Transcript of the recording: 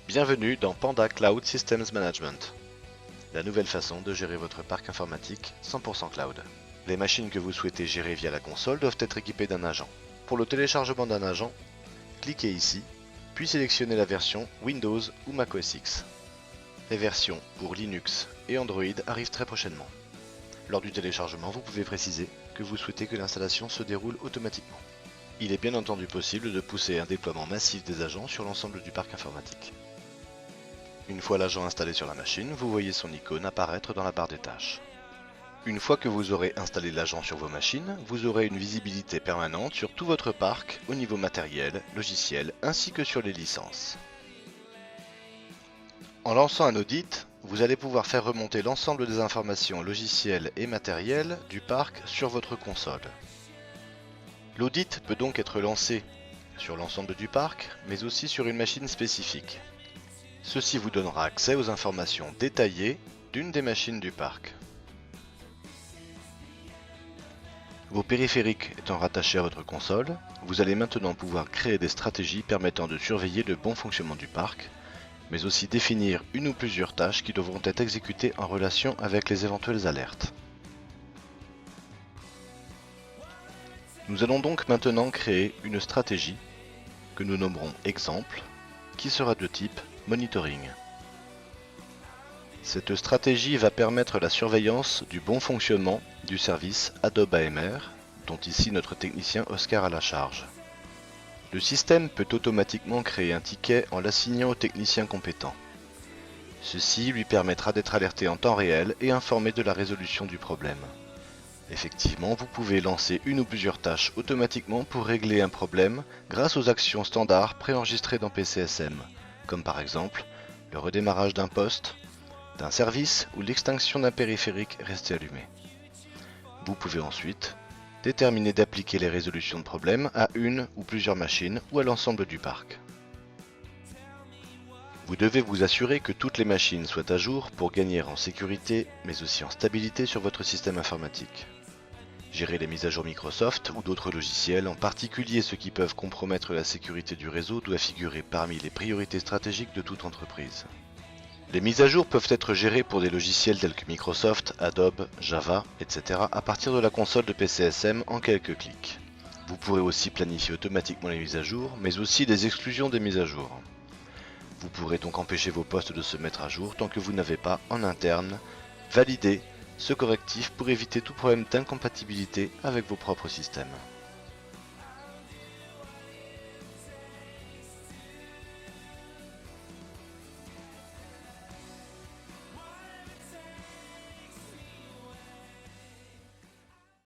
Bienvenue dans Panda Cloud Systems Management, la nouvelle façon de gérer votre parc informatique 100% cloud. Les machines que vous souhaitez gérer via la console doivent être équipées d'un agent. Pour le téléchargement d'un agent, cliquez ici, puis sélectionnez la version Windows ou Mac OS X. Les versions pour Linux et Android arrivent très prochainement. Lors du téléchargement, vous pouvez préciser que vous souhaitez que l'installation se déroule automatiquement. Il est bien entendu possible de pousser un déploiement massif des agents sur l'ensemble du parc informatique. Une fois l'agent installé sur la machine, vous voyez son icône apparaître dans la barre des tâches. Une fois que vous aurez installé l'agent sur vos machines, vous aurez une visibilité permanente sur tout votre parc au niveau matériel, logiciel ainsi que sur les licences. En lançant un audit, vous allez pouvoir faire remonter l'ensemble des informations logicielles et matérielles du parc sur votre console. L'audit peut donc être lancé sur l'ensemble du parc, mais aussi sur une machine spécifique. Ceci vous donnera accès aux informations détaillées d'une des machines du parc. Vos périphériques étant rattachés à votre console, vous allez maintenant pouvoir créer des stratégies permettant de surveiller le bon fonctionnement du parc, mais aussi définir une ou plusieurs tâches qui devront être exécutées en relation avec les éventuelles alertes. Nous allons donc maintenant créer une stratégie que nous nommerons exemple, qui sera de type monitoring. Cette stratégie va permettre la surveillance du bon fonctionnement du service Adobe AMR, dont ici notre technicien Oscar a la charge. Le système peut automatiquement créer un ticket en l'assignant au technicien compétent. Ceci lui permettra d'être alerté en temps réel et informé de la résolution du problème. Effectivement, vous pouvez lancer une ou plusieurs tâches automatiquement pour régler un problème grâce aux actions standards préenregistrées dans PCSM, comme par exemple le redémarrage d'un poste, d'un service ou l'extinction d'un périphérique resté allumé. Vous pouvez ensuite déterminer d'appliquer les résolutions de problèmes à une ou plusieurs machines ou à l'ensemble du parc. Vous devez vous assurer que toutes les machines soient à jour pour gagner en sécurité mais aussi en stabilité sur votre système informatique. Gérer les mises à jour Microsoft ou d'autres logiciels, en particulier ceux qui peuvent compromettre la sécurité du réseau, doit figurer parmi les priorités stratégiques de toute entreprise. Les mises à jour peuvent être gérées pour des logiciels tels que Microsoft, Adobe, Java, etc. à partir de la console de PCSM en quelques clics. Vous pourrez aussi planifier automatiquement les mises à jour, mais aussi des exclusions des mises à jour. Vous pourrez donc empêcher vos postes de se mettre à jour tant que vous n'avez pas, en interne, validé ce correctif pour éviter tout problème d'incompatibilité avec vos propres systèmes.